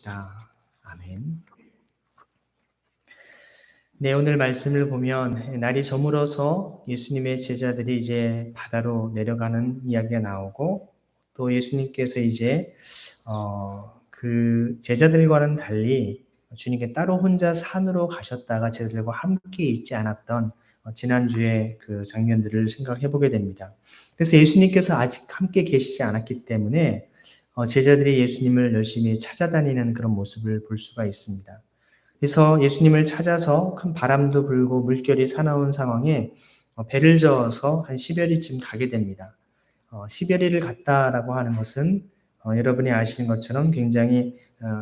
기도하겠습니다. 아멘. 네, 오늘 말씀을 보면 날이 저물어서 예수님의 제자들이 이제 바다로 내려가는 이야기가 나오고, 또 예수님께서 이제 그 제자들과는 달리 주님께 따로 혼자 산으로 가셨다가 제자들과 함께 있지 않았던 지난주에 그 장면들을 생각해 보게 됩니다. 그래서 예수님께서 아직 함께 계시지 않았기 때문에 제자들이 예수님을 열심히 찾아다니는 그런 모습을 볼 수가 있습니다. 그래서 예수님을 찾아서 큰 바람도 불고 물결이 사나운 상황에 배를 저어서 한 10여리쯤 가게 됩니다. 10여리를 갔다라고 하는 것은 여러분이 아시는 것처럼 굉장히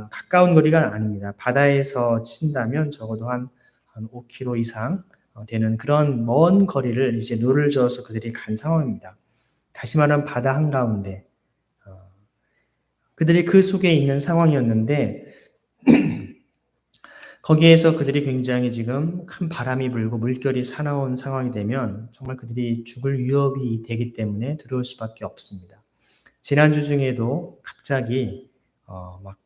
가까운 거리가 아닙니다. 바다에서 친다면 적어도 한 5km 이상 되는 그런 먼 거리를 이제 노를 저어서 그들이 간 상황입니다. 다시 말하면 바다 한가운데 그들이 그 속에 있는 상황이었는데, 거기에서 그들이 굉장히 지금 큰 바람이 불고 물결이 사나운 상황이 되면 정말 그들이 죽을 위협이 되기 때문에 두려울 수밖에 없습니다. 지난주 중에도 갑자기 막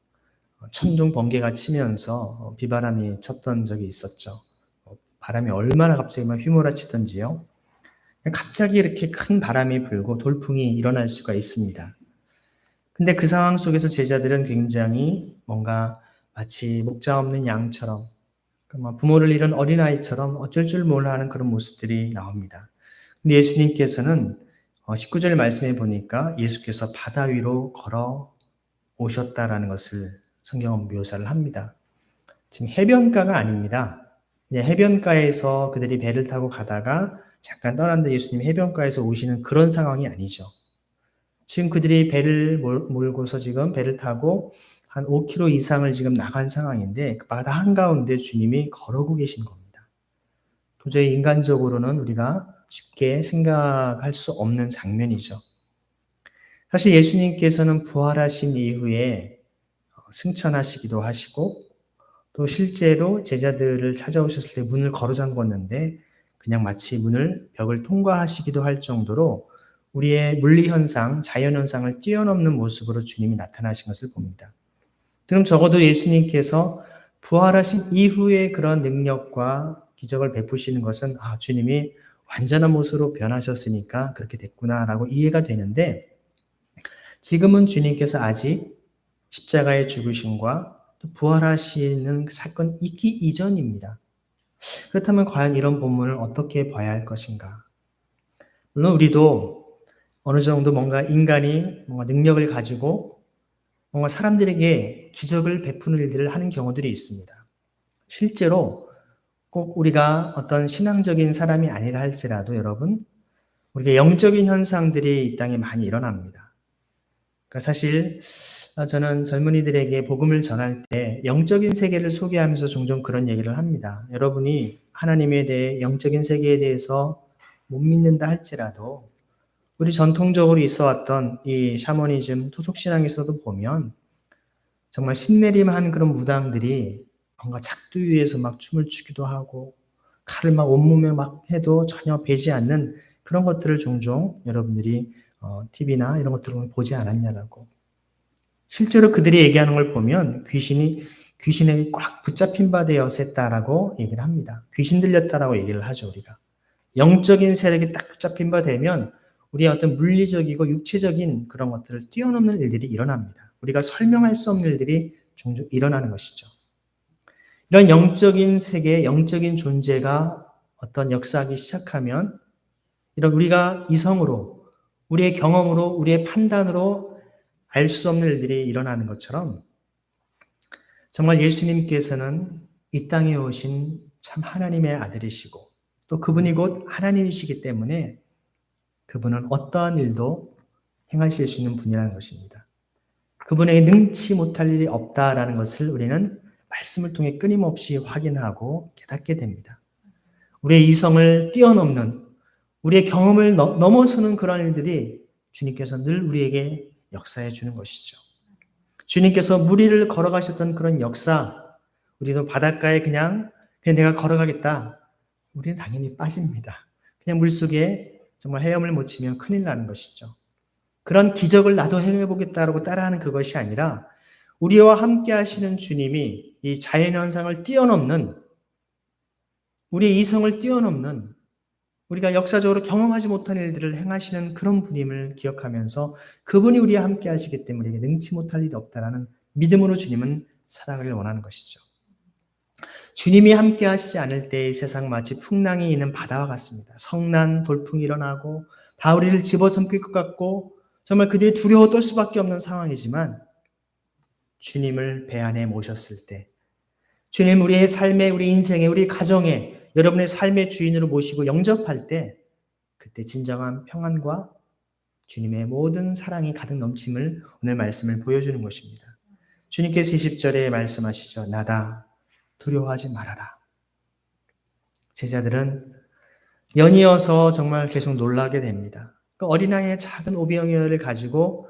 천둥 번개가 치면서 비바람이 쳤던 적이 있었죠. 바람이 얼마나 갑자기 막 휘몰아치던지요. 갑자기 이렇게 큰 바람이 불고 돌풍이 일어날 수가 있습니다. 근데 그 상황 속에서 제자들은 굉장히 뭔가 마치 목자 없는 양처럼, 부모를 잃은 어린아이처럼 어쩔 줄 몰라 하는 그런 모습들이 나옵니다. 근데 예수님께서는 19절 말씀에 보니까 예수께서 바다 위로 걸어 오셨다라는 것을 성경은 묘사를 합니다. 지금 해변가가 아닙니다. 해변가에서 그들이 배를 타고 가다가 잠깐 떠났는데 예수님 해변가에서 오시는 그런 상황이 아니죠. 지금 그들이 배를 몰고서 지금 배를 타고 한 5km 이상을 지금 나간 상황인데 그 바다 한가운데 주님이 걸어오고 계신 겁니다. 도저히 인간적으로는 우리가 쉽게 생각할 수 없는 장면이죠. 사실 예수님께서는 부활하신 이후에 승천하시기도 하시고, 또 실제로 제자들을 찾아오셨을 때 문을 걸어 잠궜는데 그냥 마치 벽을 통과하시기도 할 정도로 우리의 물리현상, 자연현상을 뛰어넘는 모습으로 주님이 나타나신 것을 봅니다. 그럼 적어도 예수님께서 부활하신 이후에 그런 능력과 기적을 베푸시는 것은 주님이 완전한 모습으로 변하셨으니까 그렇게 됐구나라고 이해가 되는데, 지금은 주님께서 아직 십자가의 죽으심과 또 부활하시는 사건이 있기 이전입니다. 그렇다면 과연 이런 본문을 어떻게 봐야 할 것인가? 물론 우리도 어느 정도 뭔가 인간이 뭔가 능력을 가지고 뭔가 사람들에게 기적을 베푸는 일들을 하는 경우들이 있습니다. 실제로 꼭 우리가 어떤 신앙적인 사람이 아니라 할지라도 여러분, 우리가 영적인 현상들이 이 땅에 많이 일어납니다. 그러니까 사실 저는 젊은이들에게 복음을 전할 때 영적인 세계를 소개하면서 종종 그런 얘기를 합니다. 여러분이 하나님에 대해 영적인 세계에 대해서 못 믿는다 할지라도 우리 전통적으로 있어왔던 이 샤머니즘, 토속신앙에서도 보면 정말 신내림한 그런 무당들이 뭔가 작두 위에서 막 춤을 추기도 하고 칼을 막 온몸에 막 해도 전혀 배지 않는 그런 것들을 종종 여러분들이 TV나 이런 것들을 보지 않았냐라고. 실제로 그들이 얘기하는 걸 보면 귀신에 꽉 붙잡힌 바 되었었다라고 얘기를 합니다. 귀신 들렸다라고 얘기를 하죠, 우리가. 영적인 세력이 딱 붙잡힌 바 되면 우리의 어떤 물리적이고 육체적인 그런 것들을 뛰어넘는 일들이 일어납니다. 우리가 설명할 수 없는 일들이 종종 일어나는 것이죠. 이런 영적인 세계, 영적인 존재가 어떤 역사하기 시작하면 이런 우리가 이성으로, 우리의 경험으로, 우리의 판단으로 알 수 없는 일들이 일어나는 것처럼 정말 예수님께서는 이 땅에 오신 참 하나님의 아들이시고 또 그분이 곧 하나님이시기 때문에 그분은 어떠한 일도 행하실 수 있는 분이라는 것입니다. 그분에게 능치 못할 일이 없다라는 것을 우리는 말씀을 통해 끊임없이 확인하고 깨닫게 됩니다. 우리의 이성을 뛰어넘는, 우리의 경험을 넘어서는 그런 일들이 주님께서 늘 우리에게 역사해 주는 것이죠. 주님께서 물 위를 걸어가셨던 그런 역사, 우리도 바닷가에 그냥 내가 걸어가겠다. 우리는 당연히 빠집니다. 그냥 물속에 정말 헤엄을 못 치면 큰일 나는 것이죠. 그런 기적을 나도 행해보겠다라고 따라하는 그것이 아니라 우리와 함께 하시는 주님이 이 자연현상을 뛰어넘는, 우리의 이성을 뛰어넘는, 우리가 역사적으로 경험하지 못한 일들을 행하시는 그런 분임을 기억하면서 그분이 우리와 함께 하시기 때문에 우리에게 능치 못할 일이 없다라는 믿음으로 주님은 살아가기를 원하는 것이죠. 주님이 함께 하시지 않을 때 이 세상 마치 풍랑이 있는 바다와 같습니다. 성난, 돌풍이 일어나고 다 우리를 집어삼킬 것 같고 정말 그들이 두려워 떨 수밖에 없는 상황이지만 주님을 배 안에 모셨을 때, 주님 우리의 삶에, 우리 인생에, 우리 가정에, 여러분의 삶의 주인으로 모시고 영접할 때 그때 진정한 평안과 주님의 모든 사랑이 가득 넘침을 오늘 말씀을 보여주는 것입니다. 주님께서 20절에 말씀하시죠. 나다, 두려워하지 말아라. 제자들은 연이어서 정말 계속 놀라게 됩니다. 그 어린아이의 작은 오병이어를 가지고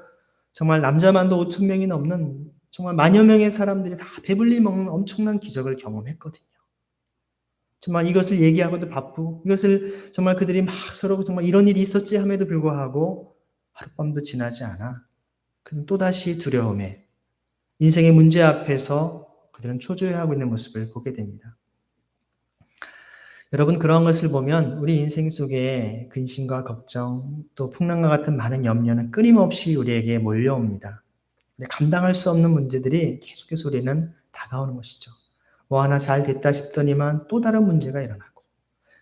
정말 남자만도 5천 명이 넘는 정말 만여 명의 사람들이 다 배불리 먹는 엄청난 기적을 경험했거든요. 정말 이것을 얘기하고도 바쁘고 이것을 정말 그들이 막 서로 정말 이런 일이 있었지 함에도 불구하고 하룻밤도 지나지 않아 그는 또다시 두려움에 인생의 문제 앞에서 그들은 초조해하고 있는 모습을 보게 됩니다. 여러분, 그런 것을 보면 우리 인생 속에 근심과 걱정 또 풍랑과 같은 많은 염려는 끊임없이 우리에게 몰려옵니다. 감당할 수 없는 문제들이 계속해서 우리는 다가오는 것이죠. 뭐 하나 잘 됐다 싶더니만 또 다른 문제가 일어나고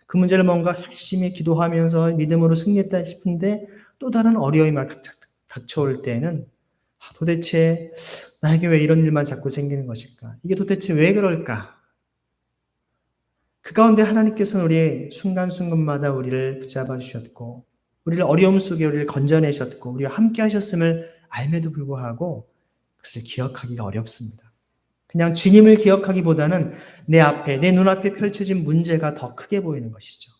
그 문제를 뭔가 열심히 기도하면서 믿음으로 승리했다 싶은데 또 다른 어려움이 막 닥쳐올 때는 도대체 나에게 왜 이런 일만 자꾸 생기는 것일까? 이게 도대체 왜 그럴까? 그 가운데 하나님께서는 우리의 순간순간마다 우리를 붙잡아 주셨고 우리를 어려움 속에 우리를 건져내셨고 우리와 함께 하셨음을 알매도 불구하고 그것을 기억하기가 어렵습니다. 그냥 주님을 기억하기보다는 내 앞에, 내 눈앞에 펼쳐진 문제가 더 크게 보이는 것이죠.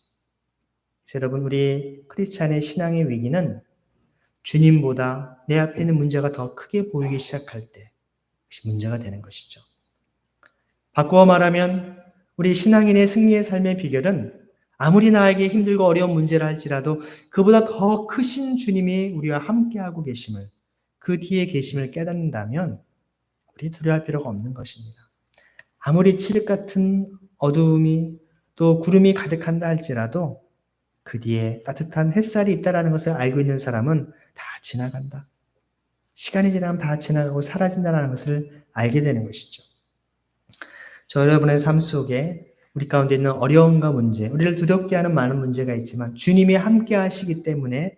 여러분, 우리 크리스찬의 신앙의 위기는 주님보다 내 앞에 있는 문제가 더 크게 보이기 시작할 때 그것이 문제가 되는 것이죠. 바꾸어 말하면 우리 신앙인의 승리의 삶의 비결은 아무리 나에게 힘들고 어려운 문제라 할지라도 그보다 더 크신 주님이 우리와 함께하고 계심을, 그 뒤에 계심을 깨닫는다면 우리 두려워할 필요가 없는 것입니다. 아무리 칠흑 같은 어두움이 또 구름이 가득한다 할지라도 그 뒤에 따뜻한 햇살이 있다는 것을 알고 있는 사람은 다 지나간다. 시간이 지나면 다 지나가고 사라진다는 것을 알게 되는 것이죠. 저 여러분의 삶 속에 우리 가운데 있는 어려움과 문제, 우리를 두렵게 하는 많은 문제가 있지만 주님이 함께 하시기 때문에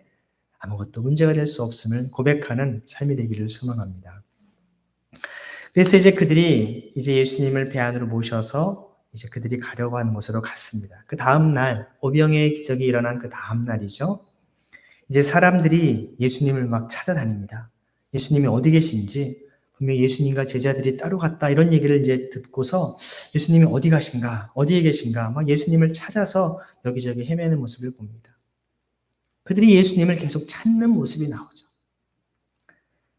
아무것도 문제가 될 수 없음을 고백하는 삶이 되기를 소망합니다. 그래서 이제 그들이 이제 예수님을 배 안으로 모셔서 이제 그들이 가려고 하는 곳으로 갔습니다. 그 다음 날, 오병이어의 기적이 일어난 그 다음 날이죠. 이제 사람들이 예수님을 막 찾아다닙니다. 예수님이 어디 계신지, 분명히 예수님과 제자들이 따로 갔다 이런 얘기를 이제 듣고서 예수님이 어디 가신가, 어디에 계신가, 막 예수님을 찾아서 여기저기 헤매는 모습을 봅니다. 그들이 예수님을 계속 찾는 모습이 나오죠.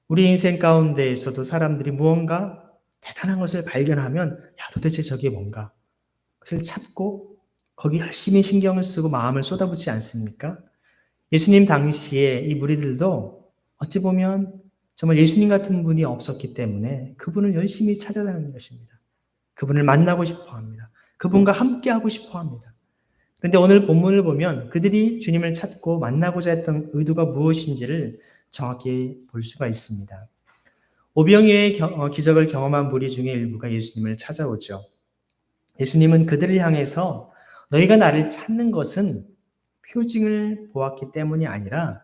우리 인생 가운데에서도 사람들이 무언가 대단한 것을 발견하면 도대체 저게 뭔가? 그것을 찾고 거기 열심히 신경을 쓰고 마음을 쏟아붓지 않습니까? 예수님 당시에 이 무리들도 어찌 보면 정말 예수님 같은 분이 없었기 때문에 그분을 열심히 찾아다니는 것입니다. 그분을 만나고 싶어 합니다. 그분과 함께하고 싶어 합니다. 그런데 오늘 본문을 보면 그들이 주님을 찾고 만나고자 했던 의도가 무엇인지를 정확히 볼 수가 있습니다. 오병이어의 기적을 경험한 무리 중에 일부가 예수님을 찾아오죠. 예수님은 그들을 향해서 너희가 나를 찾는 것은 표징을 보았기 때문이 아니라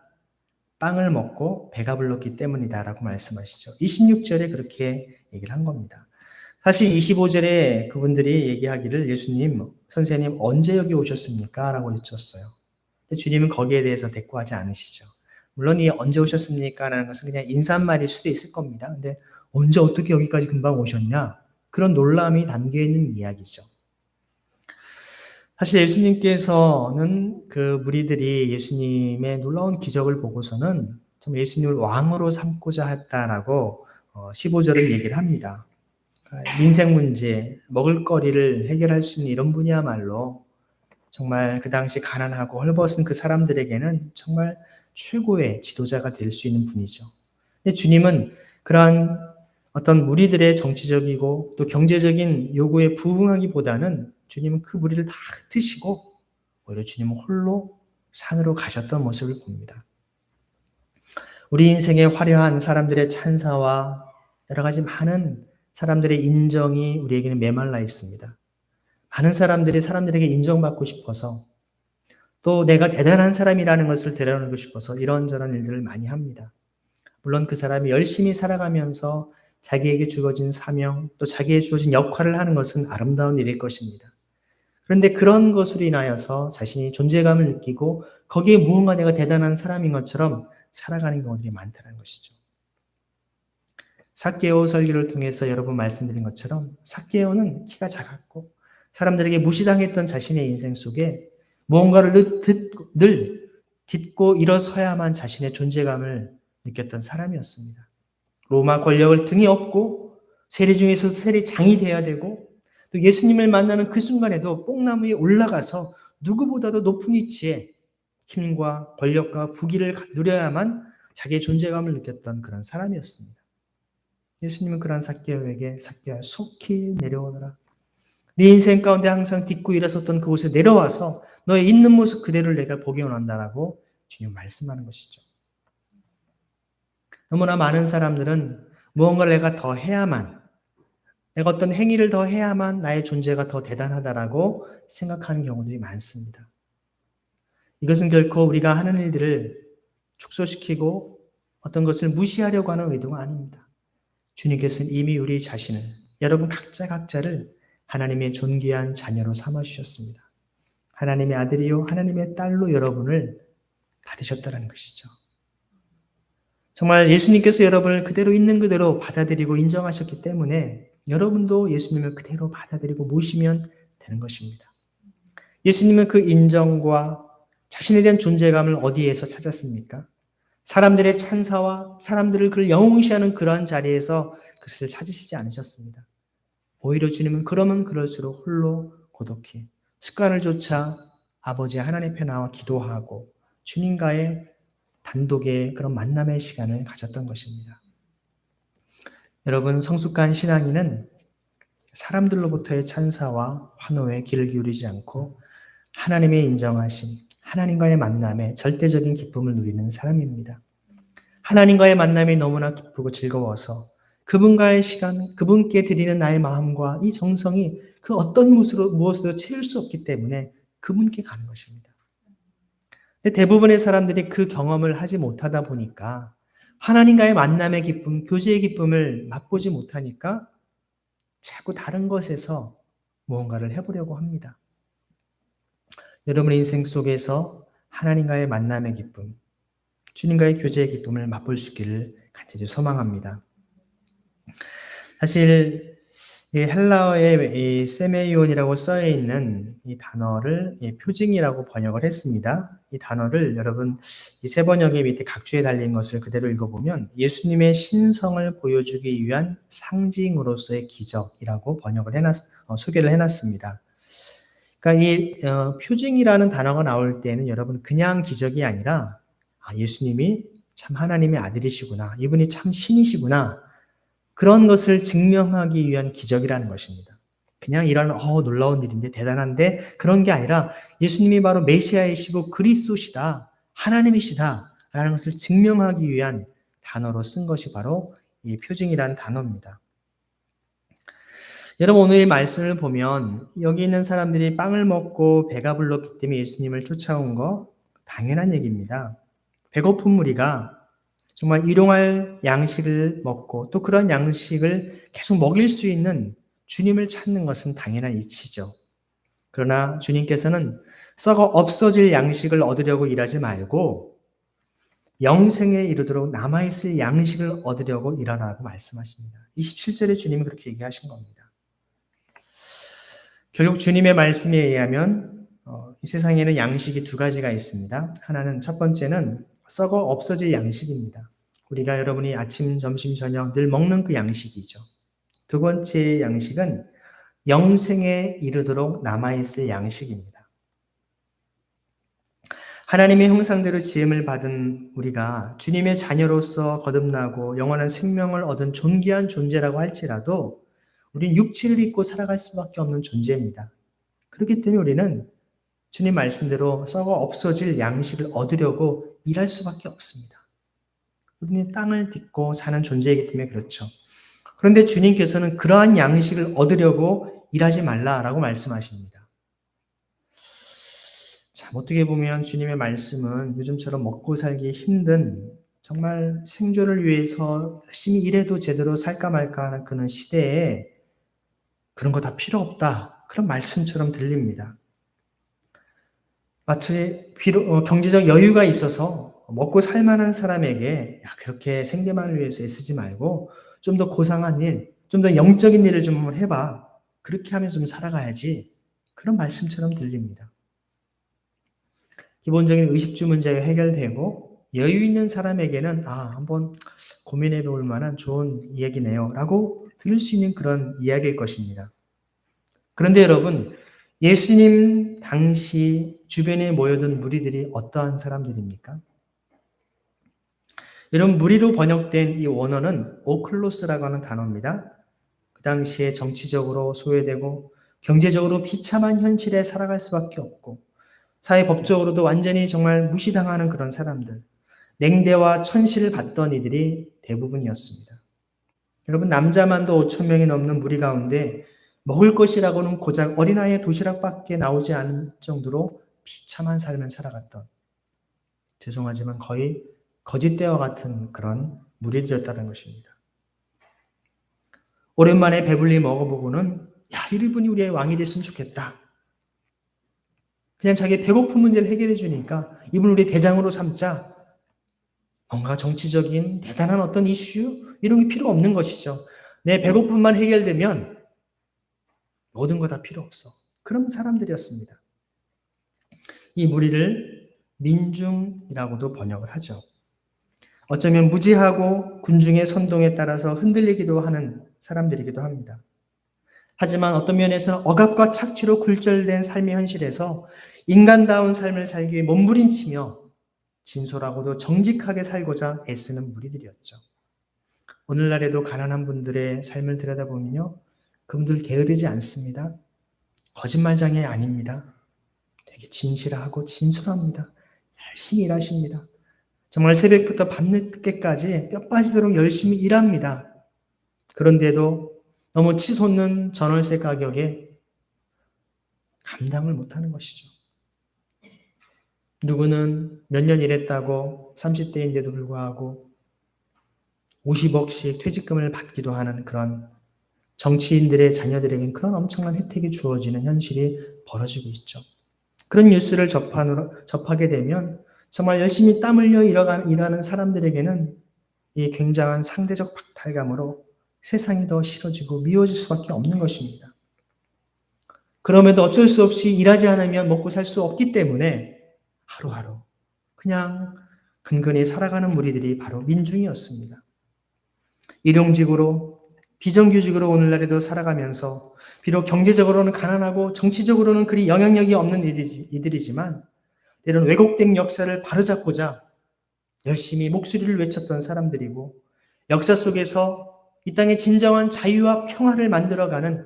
빵을 먹고 배가 불렀기 때문이다라고 말씀하시죠. 26절에 그렇게 얘기를 한 겁니다. 사실 25절에 그분들이 얘기하기를 예수님, 선생님 언제 여기 오셨습니까? 라고 여쭈었어요. 근데 주님은 거기에 대해서 대꾸하지 않으시죠. 물론 이 언제 오셨습니까? 라는 것은 그냥 인사말일 수도 있을 겁니다. 근데 언제 어떻게 여기까지 금방 오셨냐? 그런 놀람이 담겨 있는 이야기죠. 사실 예수님께서는 그 무리들이 예수님의 놀라운 기적을 보고서는 좀 예수님을 왕으로 삼고자 했다라고 15절은 얘기를 합니다. 민생 문제, 먹을거리를 해결할 수 있는 이런 분이야말로 정말 그 당시 가난하고 헐벗은 그 사람들에게는 정말 최고의 지도자가 될 수 있는 분이죠. 근데 주님은 그러한 어떤 무리들의 정치적이고 또 경제적인 요구에 부응하기보다는 주님은 그 무리를 다 흩으시고 오히려 주님은 홀로 산으로 가셨던 모습을 봅니다. 우리 인생에 화려한 사람들의 찬사와 여러 가지 많은 사람들의 인정이 우리에게는 메말라 있습니다. 많은 사람들이 사람들에게 인정받고 싶어서 또 내가 대단한 사람이라는 것을 드러내고 싶어서 이런저런 일들을 많이 합니다. 물론 그 사람이 열심히 살아가면서 자기에게 주어진 사명 또 자기에게 주어진 역할을 하는 것은 아름다운 일일 것입니다. 그런데 그런 것으로 인하여서 자신이 존재감을 느끼고 거기에 무언가 내가 대단한 사람인 것처럼 살아가는 경우들이 많다는 것이죠. 삭개오 설교를 통해서 여러분 말씀드린 것처럼 삭개오는 키가 작았고 사람들에게 무시당했던 자신의 인생 속에 무언가를 늘 딛고 일어서야만 자신의 존재감을 느꼈던 사람이었습니다. 로마 권력을 등에 업고 세리 중에서도 세리장이 되어야 되고 또 예수님을 만나는 그 순간에도 뽕나무 위에 올라가서 누구보다도 높은 위치에 힘과 권력과 부귀를 누려야만 자기의 존재감을 느꼈던 그런 사람이었습니다. 예수님은 그런 삭개오에게 삭개오야 속히 내려오너라. 네 인생 가운데 항상 딛고 일어섰던 그곳에 내려와서 너의 있는 모습 그대로를 내가 보기 원한다라고 주님 말씀하는 것이죠. 너무나 많은 사람들은 무언가를 내가 더 해야만, 내가 어떤 행위를 더 해야만 나의 존재가 더 대단하다라고 생각하는 경우들이 많습니다. 이것은 결코 우리가 하는 일들을 축소시키고 어떤 것을 무시하려고 하는 의도가 아닙니다. 주님께서는 이미 우리 자신을, 여러분 각자를 하나님의 존귀한 자녀로 삼아주셨습니다. 하나님의 아들이요 하나님의 딸로 여러분을 받으셨다는 것이죠. 정말 예수님께서 여러분을 그대로 있는 그대로 받아들이고 인정하셨기 때문에 여러분도 예수님을 그대로 받아들이고 모시면 되는 것입니다. 예수님은 그 인정과 자신에 대한 존재감을 어디에서 찾았습니까? 사람들의 찬사와 사람들을 그를 영웅시하는 그러한 자리에서 그것을 찾으시지 않으셨습니다. 오히려 주님은 그러면 그럴수록 홀로 고독히 습관을 좇아 아버지 하나님 앞에 나와 기도하고 주님과의 단독의 그런 만남의 시간을 가졌던 것입니다. 여러분, 성숙한 신앙인은 사람들로부터의 찬사와 환호에 귀를 기울이지 않고 하나님의 인정하심, 하나님과의 만남에 절대적인 기쁨을 누리는 사람입니다. 하나님과의 만남이 너무나 기쁘고 즐거워서 그분과의 시간, 그분께 드리는 나의 마음과 이 정성이 그 어떤 무엇으로 채울 수 없기 때문에 그분께 가는 것입니다. 대부분의 사람들이 그 경험을 하지 못하다 보니까 하나님과의 만남의 기쁨, 교제의 기쁨을 맛보지 못하니까 자꾸 다른 것에서 무언가를 해보려고 합니다. 여러분의 인생 속에서 하나님과의 만남의 기쁨, 주님과의 교제의 기쁨을 맛볼 수 있기를 간절히 소망합니다. 사실 이 헬라어의 이 세메이온이라고 써져 있는 이 단어를 표징이라고 번역을 했습니다. 이 단어를 여러분 이 세 번역의 밑에 각주에 달린 것을 그대로 읽어보면 예수님의 신성을 보여주기 위한 상징으로서의 기적이라고 소개를 해놨습니다. 그러니까 이 표징이라는 단어가 나올 때는 여러분 그냥 기적이 아니라 예수님이 참 하나님의 아들이시구나, 이분이 참 신이시구나, 그런 것을 증명하기 위한 기적이라는 것입니다. 그냥 이런 놀라운 일인데 대단한데 그런 게 아니라 예수님이 바로 메시아이시고 그리스도시다, 하나님이시다 라는 것을 증명하기 위한 단어로 쓴 것이 바로 이 표징이라는 단어입니다. 여러분 오늘 이 말씀을 보면 여기 있는 사람들이 빵을 먹고 배가 불렀기 때문에 예수님을 쫓아온 거 당연한 얘기입니다. 배고픈 무리가 정말 일용할 양식을 먹고 또 그런 양식을 계속 먹일 수 있는 주님을 찾는 것은 당연한 이치죠. 그러나 주님께서는 썩어 없어질 양식을 얻으려고 일하지 말고 영생에 이르도록 남아있을 양식을 얻으려고 일하라고 말씀하십니다. 27절에 주님이 그렇게 얘기하신 겁니다. 결국 주님의 말씀에 의하면 이 세상에는 양식이 두 가지가 있습니다. 하나는 첫 번째는 썩어 없어질 양식입니다. 우리가 여러분이 아침, 점심, 저녁 늘 먹는 그 양식이죠. 두 번째 양식은 영생에 이르도록 남아있을 양식입니다. 하나님의 형상대로 지음을 받은 우리가 주님의 자녀로서 거듭나고 영원한 생명을 얻은 존귀한 존재라고 할지라도 우리는 육체를 입고 살아갈 수밖에 없는 존재입니다. 그렇기 때문에 우리는 주님 말씀대로 썩어 없어질 양식을 얻으려고 일할 수밖에 없습니다. 우리는 땅을 딛고 사는 존재이기 때문에 그렇죠. 그런데 주님께서는 그러한 양식을 얻으려고 일하지 말라라고 말씀하십니다. 참, 어떻게 보면 주님의 말씀은 요즘처럼 먹고 살기 힘든, 정말 생존을 위해서 열심히 일해도 제대로 살까 말까 하는 그런 시대에 그런 거 다 필요 없다, 그런 말씀처럼 들립니다. 마치 경제적 여유가 있어서 먹고 살 만한 사람에게 그렇게 생계만을 위해서 애쓰지 말고 좀 더 고상한 일, 좀 더 영적인 일을 좀 해봐, 그렇게 하면서 좀 살아가야지, 그런 말씀처럼 들립니다. 기본적인 의식주 문제가 해결되고 여유 있는 사람에게는 한번 고민해 볼 만한 좋은 이야기네요 라고 들을 수 있는 그런 이야기일 것입니다. 그런데 여러분, 예수님 당시 주변에 모여든 무리들이 어떠한 사람들입니까? 여러분, 무리로 번역된 이 원어는 오클로스라고 하는 단어입니다. 그 당시에 정치적으로 소외되고 경제적으로 비참한 현실에 살아갈 수밖에 없고 사회법적으로도 완전히 정말 무시당하는 그런 사람들, 냉대와 천시를 받던 이들이 대부분이었습니다. 여러분, 남자만도 5천 명이 넘는 무리 가운데 먹을 것이라고는 고작 어린아이의 도시락밖에 나오지 않을 정도로 비참한 삶을 살아갔던, 죄송하지만 거의 거짓대와 같은 그런 무리들이었다는 것입니다. 오랜만에 배불리 먹어보고는 이분이 우리의 왕이 됐으면 좋겠다, 그냥 자기 배고픈 문제를 해결해 주니까 이분 우리 대장으로 삼자, 뭔가 정치적인 대단한 어떤 이슈 이런 게 필요 없는 것이죠. 내 배고픔만 해결되면 모든 거 다 필요 없어, 그런 사람들이었습니다. 이 무리를 민중이라고도 번역을 하죠. 어쩌면 무지하고 군중의 선동에 따라서 흔들리기도 하는 사람들이기도 합니다. 하지만 어떤 면에서는 억압과 착취로 굴절된 삶의 현실에서 인간다운 삶을 살기 위해 몸부림치며 진솔하고도 정직하게 살고자 애쓰는 무리들이었죠. 오늘날에도 가난한 분들의 삶을 들여다보면요, 그분들 게으르지 않습니다. 거짓말장애 아닙니다. 되게 진실하고 진솔합니다. 열심히 일하십니다. 정말 새벽부터 밤늦게까지 뼈 빠지도록 열심히 일합니다. 그런데도 너무 치솟는 전월세 가격에 감당을 못하는 것이죠. 누구는 몇 년 일했다고 30대인데도 불구하고 50억씩 퇴직금을 받기도 하는 그런, 정치인들의 자녀들에게는 그런 엄청난 혜택이 주어지는 현실이 벌어지고 있죠. 그런 뉴스를 접하게 되면 정말 열심히 땀 흘려 일하는 사람들에게는 이 굉장한 상대적 박탈감으로 세상이 더 싫어지고 미워질 수밖에 없는 것입니다. 그럼에도 어쩔 수 없이 일하지 않으면 먹고 살 수 없기 때문에 하루하루 그냥 근근히 살아가는 무리들이 바로 민중이었습니다. 일용직으로 비정규직으로 오늘날에도 살아가면서 비록 경제적으로는 가난하고 정치적으로는 그리 영향력이 없는 이들이지만 때로는 왜곡된 역사를 바로잡고자 열심히 목소리를 외쳤던 사람들이고, 역사 속에서 이 땅의 진정한 자유와 평화를 만들어가는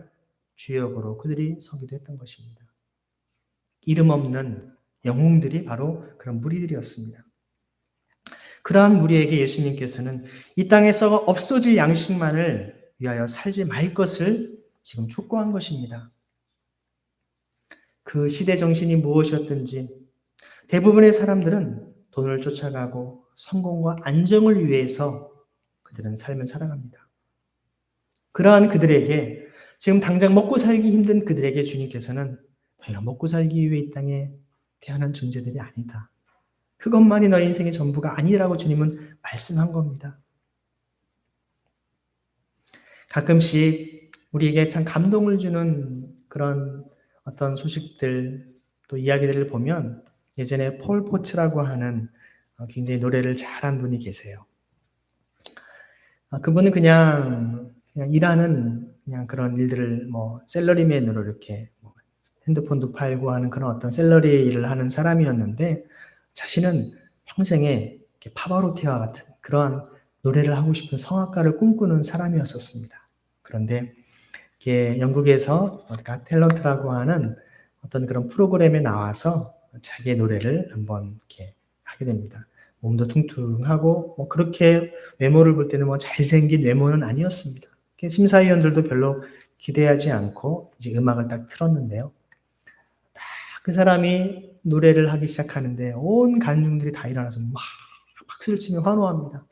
주역으로 그들이 서기도 했던 것입니다. 이름 없는 영웅들이 바로 그런 무리들이었습니다. 그러한 무리에게 예수님께서는 이 땅에 썩어 없어질 양식만을 위하여 살지 말 것을 지금 촉구한 것입니다. 그 시대 정신이 무엇이었든지 대부분의 사람들은 돈을 쫓아가고 성공과 안정을 위해서 그들은 삶을 살아갑니다. 그러한 그들에게, 지금 당장 먹고 살기 힘든 그들에게 주님께서는 너희가 먹고 살기 위해 이 땅에 태어난 존재들이 아니다, 그것만이 너희 인생의 전부가 아니라고 주님은 말씀한 겁니다. 가끔씩 우리에게 참 감동을 주는 그런 어떤 소식들, 또 이야기들을 보면 예전에 폴 포츠라고 하는 굉장히 노래를 잘한 분이 계세요. 그분은 그냥 일하는 그런 일들을 샐러리맨으로 이렇게 핸드폰도 팔고 하는 그런 어떤 샐러리 일을 하는 사람이었는데, 자신은 평생에 이렇게 파바로티와 같은 그러한 노래를 하고 싶은 성악가를 꿈꾸는 사람이었었습니다. 그런데 이게 영국에서 갓 탤런트라고 하는 어떤 그런 프로그램에 나와서 자기의 노래를 한번 이렇게 하게 됩니다. 몸도 퉁퉁하고 그렇게 외모를 볼 때는 잘생긴 외모는 아니었습니다. 심사위원들도 별로 기대하지 않고 이제 음악을 딱 틀었는데요. 그 사람이 노래를 하기 시작하는데 온 관중들이 다 일어나서 막 박수를 치며 환호합니다.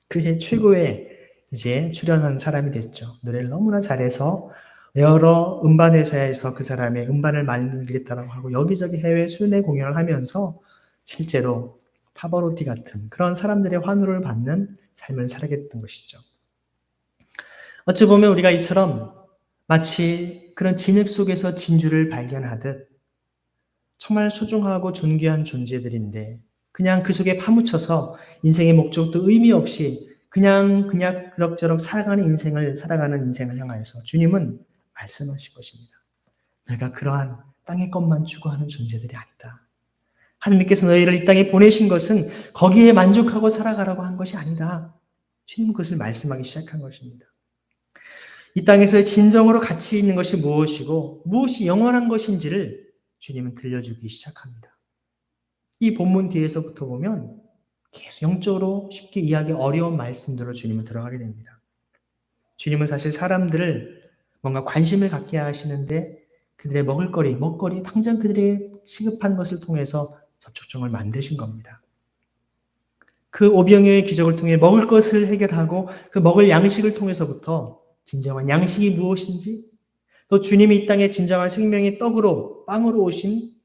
그해 최고의 이제 출연한 사람이 됐죠. 노래를 너무나 잘해서 여러 음반 회사에서 그 사람의 음반을 만들겠다고 하고 여기저기 해외 순회 공연을 하면서 실제로 파바로티 같은 그런 사람들의 환호를 받는 삶을 살게 됐던 것이죠. 어찌 보면 우리가 이처럼 마치 그런 진흙 속에서 진주를 발견하듯 정말 소중하고 존귀한 존재들인데 그냥 그 속에 파묻혀서 인생의 목적도 의미 없이 그냥 그럭저럭 살아가는 인생을 향하여서 주님은 말씀하실 것입니다. 내가 그러한 땅의 것만 추구하는 존재들이 아니다. 하나님께서 너희를 이 땅에 보내신 것은 거기에 만족하고 살아가라고 한 것이 아니다. 주님은 그것을 말씀하기 시작한 것입니다. 이 땅에서 진정으로 가치 있는 것이 무엇이고 무엇이 영원한 것인지를 주님은 들려주기 시작합니다. 이 본문 뒤에서부터 보면 계속 영적으로 쉽게 이해하기 어려운 말씀들로 주님은 들어가게 됩니다. 주님은 사실 사람들을 뭔가 관심을 갖게 하시는데 그들의 먹거리, 당장 그들의 시급한 것을 통해서 접촉점을 만드신 겁니다. 그 오병이어의 기적을 통해 먹을 것을 해결하고 그 먹을 양식을 통해서부터 진정한 양식이 무엇인지 또 주님이 이 땅에 진정한 생명의 떡으로 빵으로 오신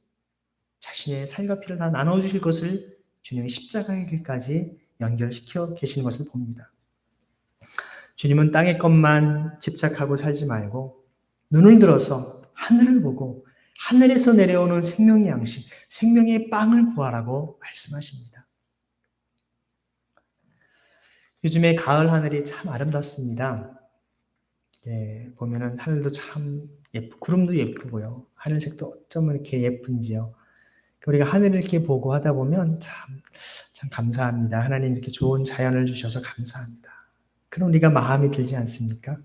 자신의 살과 피를 다 나눠주실 것을 주님이 십자가의 길까지 연결시켜 계시는 것을 봅니다. 주님은 땅의 것만 집착하고 살지 말고 눈을 들어서 하늘을 보고 하늘에서 내려오는 생명의 양식, 생명의 빵을 구하라고 말씀하십니다. 요즘에 가을 하늘이 참 아름답습니다. 보면은 하늘도 참 구름도 예쁘고요. 하늘색도 어쩜 이렇게 예쁜지요. 우리가 하늘을 이렇게 보고 하다 보면 참 감사합니다. 하나님 이렇게 좋은 자연을 주셔서 감사합니다. 그럼 우리가 마음이 들지 않습니까?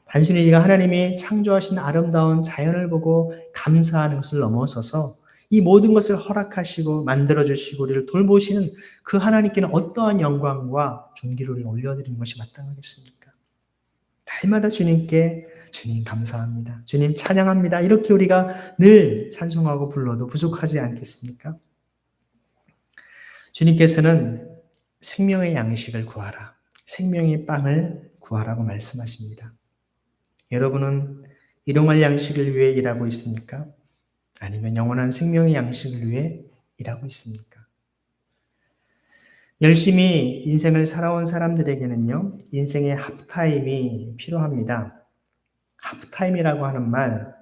단순히 우리가 하나님이 창조하신 아름다운 자연을 보고 감사하는 것을 넘어서서 이 모든 것을 허락하시고 만들어주시고 우리를 돌보시는 그 하나님께는 어떠한 영광과 존귀를 우리가 올려드리는 것이 마땅하겠습니까? 날마다 주님께 주님 감사합니다. 주님 찬양합니다. 이렇게 우리가 늘 찬송하고 불러도 부족하지 않겠습니까? 주님께서는 생명의 양식을 구하라. 생명의 빵을 구하라고 말씀하십니다. 여러분은 일용할 양식을 위해 일하고 있습니까? 아니면 영원한 생명의 양식을 위해 일하고 있습니까? 열심히 인생을 살아온 사람들에게는요, 인생의 하프타임이 필요합니다. 하프타임이라고 하는 말,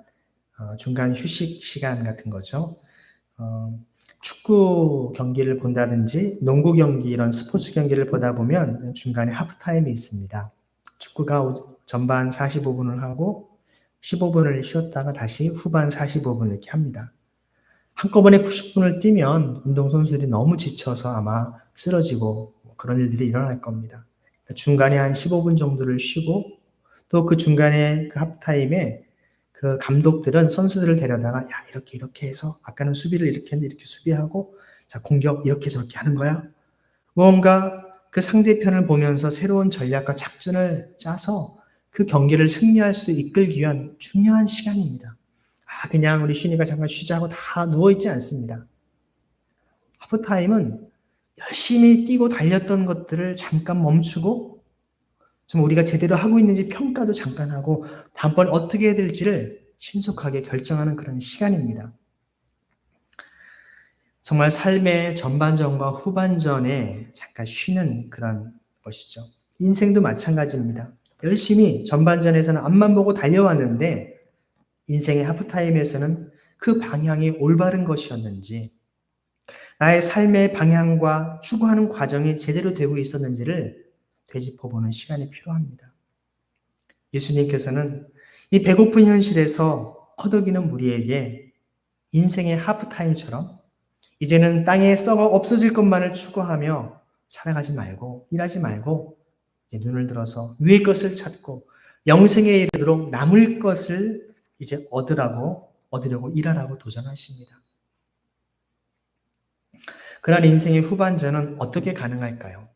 중간 휴식 시간 같은 거죠. 축구 경기를 본다든지 농구 경기 이런 스포츠 경기를 보다 보면 중간에 하프타임이 있습니다. 축구가 전반 45분을 하고 15분을 쉬었다가 다시 후반 45분 이렇게 합니다. 한꺼번에 90분을 뛰면 운동선수들이 너무 지쳐서 아마 쓰러지고 그런 일들이 일어날 겁니다. 중간에 한 15분 정도를 쉬고 또 그 중간에 그 하프타임에 그 감독들은 선수들을 데려다가 야 이렇게 해서 아까는 수비를 이렇게 했는데 이렇게 수비하고 자 공격 이렇게 저렇게 하는 거야. 뭔가 그 상대편을 보면서 새로운 전략과 작전을 짜서 그 경기를 승리할 수 이끌기 위한 중요한 시간입니다. 그냥 우리 쉰이가 잠깐 쉬자고 다 누워있지 않습니다. 하프타임은 열심히 뛰고 달렸던 것들을 잠깐 멈추고 좀 우리가 제대로 하고 있는지 평가도 잠깐 하고 다음번에 어떻게 해야 될지를 신속하게 결정하는 그런 시간입니다. 정말 삶의 전반전과 후반전에 잠깐 쉬는 그런 것이죠. 인생도 마찬가지입니다. 열심히 전반전에서는 앞만 보고 달려왔는데 인생의 하프타임에서는 그 방향이 올바른 것이었는지 나의 삶의 방향과 추구하는 과정이 제대로 되고 있었는지를 되짚어보는 시간이 필요합니다. 예수님께서는 이 배고픈 현실에서 허덕이는 무리에게 인생의 하프타임처럼 이제는 땅에 썩어 없어질 것만을 추구하며 살아가지 말고 일하지 말고 이제 눈을 들어서 위의 것을 찾고 영생에 이르도록 남을 것을 이제 얻으려고 일하라고 도전하십니다. 그러한 인생의 후반전은 어떻게 가능할까요?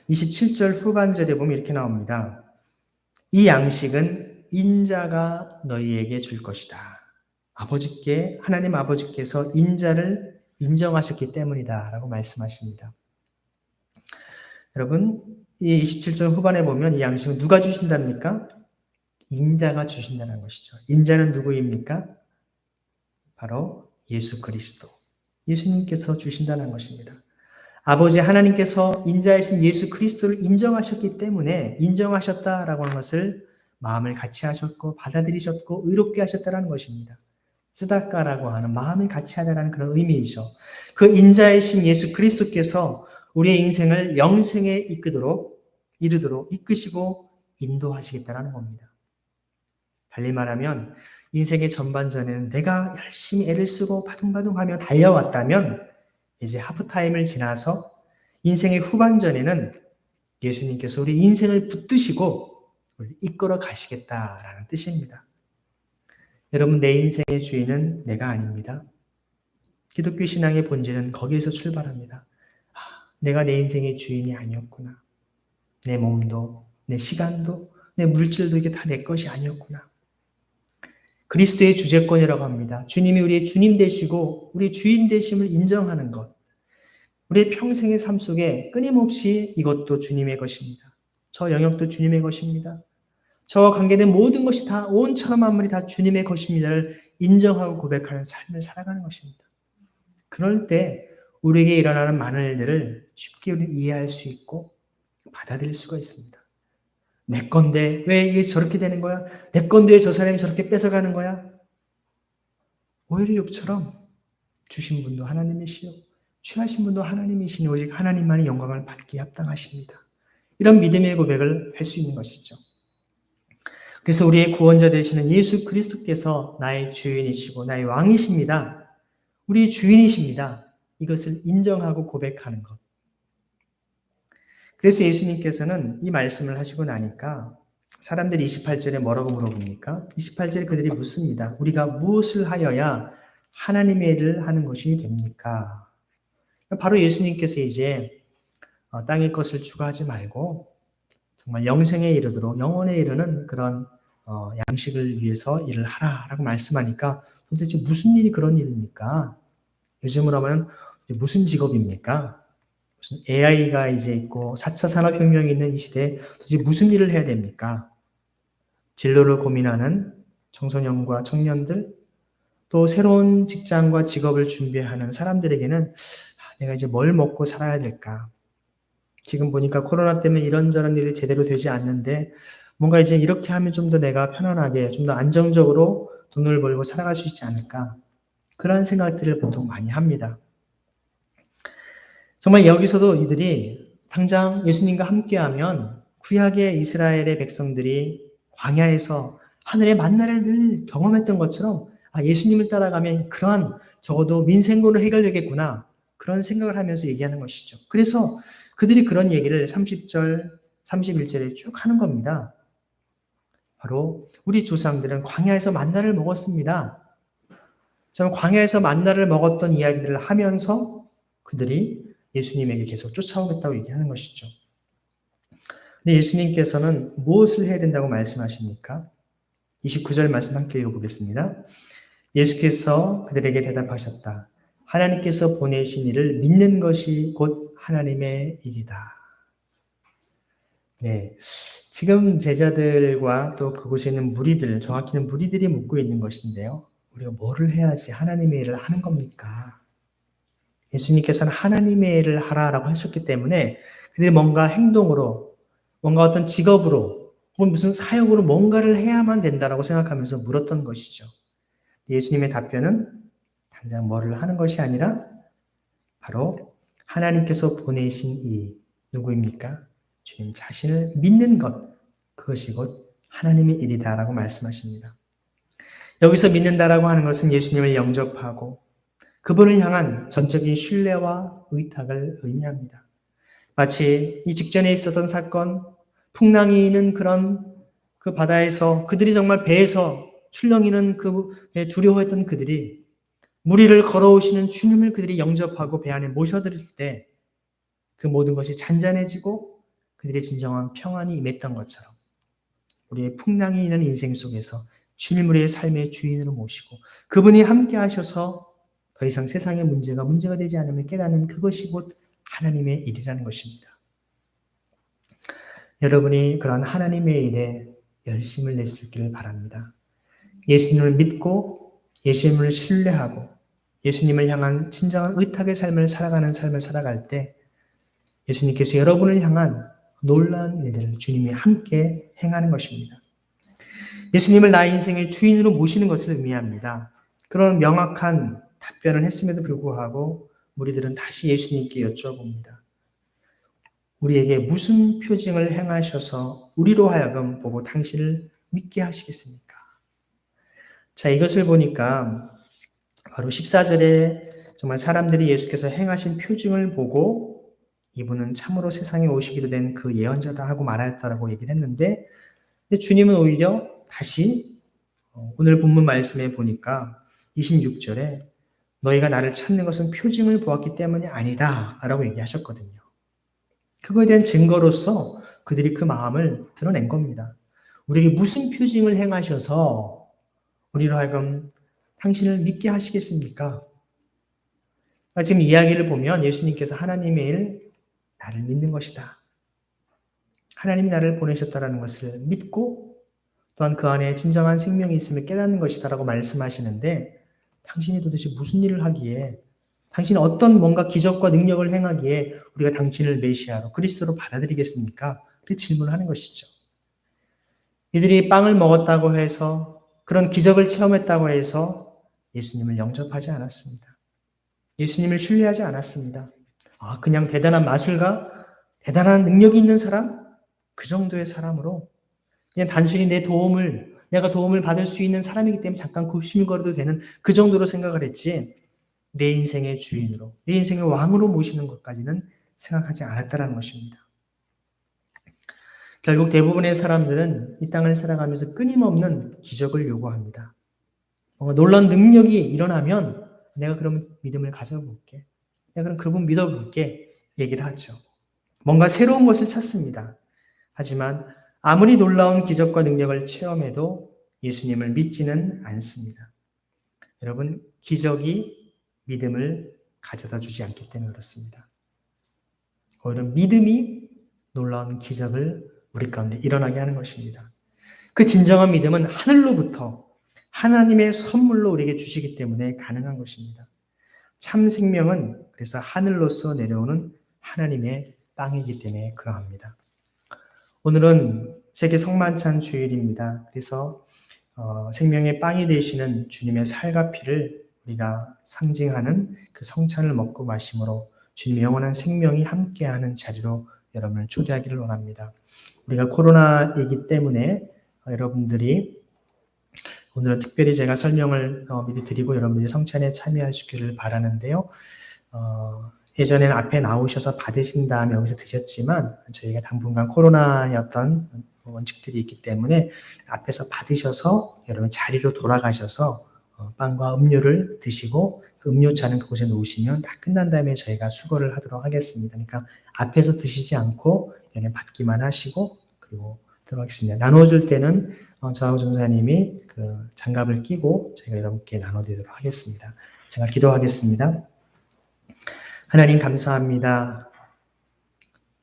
27절 후반절에 보면 이렇게 나옵니다. 이 양식은 인자가 너희에게 줄 것이다. 하나님 아버지께서 인자를 인정하셨기 때문이다 라고 말씀하십니다. 여러분, 이 27절 후반에 보면 이 양식은 누가 주신답니까? 인자가 주신다는 것이죠. 인자는 누구입니까? 바로 예수 그리스도. 예수님께서 주신다는 것입니다. 아버지 하나님께서 인자이신 예수 그리스도를 인정하셨기 때문에 인정하셨다라고 하는 것을 마음을 같이 하셨고 받아들이셨고 의롭게 하셨다라는 것입니다. 쓰다까라고 하는 마음을 같이 하다라는 그런 의미이죠. 그 인자이신 예수 그리스도께서 우리의 인생을 영생에 이르도록 이끄시고 인도하시겠다라는 겁니다. 달리 말하면 인생의 전반전에는 내가 열심히 애를 쓰고 바둥바둥하며 달려왔다면 이제 하프타임을 지나서 인생의 후반전에는 예수님께서 우리 인생을 붙드시고 우리를 이끌어 가시겠다라는 뜻입니다. 여러분, 내 인생의 주인은 내가 아닙니다. 기독교 신앙의 본질은 거기에서 출발합니다. 내가 내 인생의 주인이 아니었구나. 내 몸도, 내 시간도, 내 물질도 이게 다 내 것이 아니었구나. 그리스도의 주재권이라고 합니다. 주님이 우리의 주님 되시고 우리의 주인 되심을 인정하는 것. 우리의 평생의 삶 속에 끊임없이 이것도 주님의 것입니다. 저 영역도 주님의 것입니다. 저와 관계된 모든 것이 다 온천하 만물이 다 주님의 것입니다를 인정하고 고백하는 삶을 살아가는 것입니다. 그럴 때 우리에게 일어나는 많은 일들을 쉽게 우리는 이해할 수 있고 받아들일 수가 있습니다. 내 건데 왜 이게 저렇게 되는 거야? 내 건데 왜 저 사람이 저렇게 뺏어가는 거야? 오히려 욥처럼 주신 분도 하나님이시요 취하신 분도 하나님이시니 오직 하나님만이 영광을 받기에 합당하십니다. 이런 믿음의 고백을 할 수 있는 것이죠. 그래서 우리의 구원자 되시는 예수 그리스도께서 나의 주인이시고 나의 왕이십니다. 우리의 주인이십니다. 이것을 인정하고 고백하는 것. 그래서 예수님께서는 이 말씀을 하시고 나니까 사람들이 28절에 뭐라고 물어봅니까? 28절에 그들이 묻습니다. 우리가 무엇을 하여야 하나님의 일을 하는 것이 됩니까? 바로 예수님께서 이제 땅의 것을 추구하지 말고 정말 영생에 이르도록 영원에 이르는 그런 양식을 위해서 일을 하라라고 말씀하니까 도대체 무슨 일이 그런 일입니까? 요즘으로 하면 무슨 직업입니까? 무슨 AI가 이제 있고 4차 산업혁명이 있는 이 시대에 도대체 무슨 일을 해야 됩니까? 진로를 고민하는 청소년과 청년들, 또 새로운 직장과 직업을 준비하는 사람들에게는 내가 이제 뭘 먹고 살아야 될까? 지금 보니까 코로나 때문에 이런저런 일이 제대로 되지 않는데 뭔가 이제 이렇게 하면 좀 더 내가 편안하게, 좀 더 안정적으로 돈을 벌고 살아갈 수 있지 않을까? 그런 생각들을 보통 많이 합니다. 정말 여기서도 이들이 당장 예수님과 함께하면 구약의 이스라엘의 백성들이 광야에서 하늘의 만나를 늘 경험했던 것처럼 예수님을 따라가면 그러한 적어도 민생고는 해결되겠구나. 그런 생각을 하면서 얘기하는 것이죠. 그래서 그들이 그런 얘기를 30절, 31절에 쭉 하는 겁니다. 바로 우리 조상들은 광야에서 만나를 먹었습니다. 참 광야에서 만나를 먹었던 이야기들을 하면서 그들이 예수님에게 계속 쫓아오겠다고 얘기하는 것이죠. 근데 예수님께서는 무엇을 해야 된다고 말씀하십니까? 29절 말씀 함께 읽어보겠습니다. 예수께서 그들에게 대답하셨다. 하나님께서 보내신 이를 믿는 것이 곧 하나님의 일이다. 네, 지금 제자들과 또 그곳에 있는 무리들, 정확히는 무리들이 묻고 있는 것인데요. 우리가 뭐를 해야지 하나님의 일을 하는 겁니까? 예수님께서는 하나님의 일을 하라라고 하셨기 때문에 그들이 뭔가 행동으로, 뭔가 어떤 직업으로, 혹은 무슨 사역으로 뭔가를 해야만 된다라고 생각하면서 물었던 것이죠. 예수님의 답변은 당장 뭐를 하는 것이 아니라 바로 하나님께서 보내신 이 누구입니까? 주님 자신을 믿는 것, 그것이 곧 하나님의 일이다라고 말씀하십니다. 여기서 믿는다라고 하는 것은 예수님을 영접하고 그분을 향한 전적인 신뢰와 의탁을 의미합니다. 마치 이 직전에 있었던 사건, 풍랑이 있는 그런 그 바다에서 그들이 정말 배에서 출렁이는 그 배에 두려워했던 그들이 무리를 걸어오시는 주님을 그들이 영접하고 배 안에 모셔드릴 때 그 모든 것이 잔잔해지고 그들의 진정한 평안이 임했던 것처럼 우리의 풍랑이 있는 인생 속에서 주님을 우리의 삶의 주인으로 모시고 그분이 함께 하셔서 더 이상 세상의 문제가 되지 않음을 깨닫는 그것이 곧 하나님의 일이라는 것입니다. 여러분이 그런 하나님의 일에 열심을 냈을기를 바랍니다. 예수님을 믿고 예수님을 신뢰하고 예수님을 향한 진정한 의탁의 삶을 살아가는 삶을 살아갈 때 예수님께서 여러분을 향한 놀라운 일들을 주님이 함께 행하는 것입니다. 예수님을 나의 인생의 주인으로 모시는 것을 의미합니다. 그런 명확한 답변을 했음에도 불구하고 우리들은 다시 예수님께 여쭤봅니다. 우리에게 무슨 표징을 행하셔서 우리로 하여금 보고 당신을 믿게 하시겠습니까? 자, 이것을 보니까 바로 14절에 정말 사람들이 예수께서 행하신 표징을 보고 이분은 참으로 세상에 오시기로 된 그 예언자다 하고 말하였다라고 얘기를 했는데 주님은 오히려 다시 오늘 본문 말씀에 보니까 26절에 너희가 나를 찾는 것은 표징을 보았기 때문이 아니다 라고 얘기하셨거든요. 그거에 대한 증거로서 그들이 그 마음을 드러낸 겁니다. 우리에게 무슨 표징을 행하셔서 우리로 하여금 당신을 믿게 하시겠습니까? 지금 이야기를 보면 예수님께서 하나님의 일, 나를 믿는 것이다. 하나님이 나를 보내셨다는 것을 믿고 또한 그 안에 진정한 생명이 있음을 깨닫는 것이다 라고 말씀하시는데 당신이 도대체 무슨 일을 하기에 당신이 어떤 뭔가 기적과 능력을 행하기에 우리가 당신을 메시아로 그리스도로 받아들이겠습니까? 그렇게 질문하는 것이죠. 이들이 빵을 먹었다고 해서 그런 기적을 체험했다고 해서 예수님을 영접하지 않았습니다. 예수님을 신뢰하지 않았습니다. 그냥 대단한 마술가, 대단한 능력이 있는 사람, 그 정도의 사람으로 그냥 단순히 내가 도움을 받을 수 있는 사람이기 때문에 잠깐 굽신거려도 되는 그 정도로 생각을 했지 내 인생의 주인으로, 내 인생의 왕으로 모시는 것까지는 생각하지 않았다는 것입니다. 결국 대부분의 사람들은 이 땅을 살아가면서 끊임없는 기적을 요구합니다. 놀라운 능력이 일어나면 내가 그러면 믿음을 가져볼게. 내가 그럼 그분 믿어볼게. 얘기를 하죠. 뭔가 새로운 것을 찾습니다. 하지만 아무리 놀라운 기적과 능력을 체험해도 예수님을 믿지는 않습니다. 여러분, 기적이 믿음을 가져다 주지 않기 때문에 그렇습니다. 오히려 믿음이 놀라운 기적을 우리 가운데 일어나게 하는 것입니다. 그 진정한 믿음은 하늘로부터 하나님의 선물로 우리에게 주시기 때문에 가능한 것입니다. 참 생명은 그래서 하늘로서 내려오는 하나님의 빵이기 때문에 그러합니다. 오늘은 세계 성만찬 주일입니다. 그래서 생명의 빵이 되시는 주님의 살과 피를 우리가 상징하는 그 성찬을 먹고 마심으로 주님의 영원한 생명이 함께하는 자리로 여러분을 초대하기를 원합니다. 우리가 코로나이기 때문에 여러분들이 오늘은 특별히 제가 설명을 미리 드리고 여러분들이 성찬에 참여하시기를 바라는데요. 예전에는 앞에 나오셔서 받으신 다음에 여기서 드셨지만 저희가 당분간 코로나의 어떤 원칙들이 있기 때문에 앞에서 받으셔서 여러분 자리로 돌아가셔서 빵과 음료를 드시고 그 음료차는 그곳에 놓으시면 다 끝난 다음에 저희가 수거를 하도록 하겠습니다. 그러니까 앞에서 드시지 않고 그냥 받기만 하시고 그리고 들어가겠습니다. 나눠줄 때는 저하고 전사님이 그 장갑을 끼고 저희가 여러분께 나눠드리도록 하겠습니다. 제가 기도하겠습니다. 하나님 감사합니다.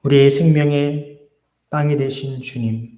우리의 생명의 빵이 되신 주님,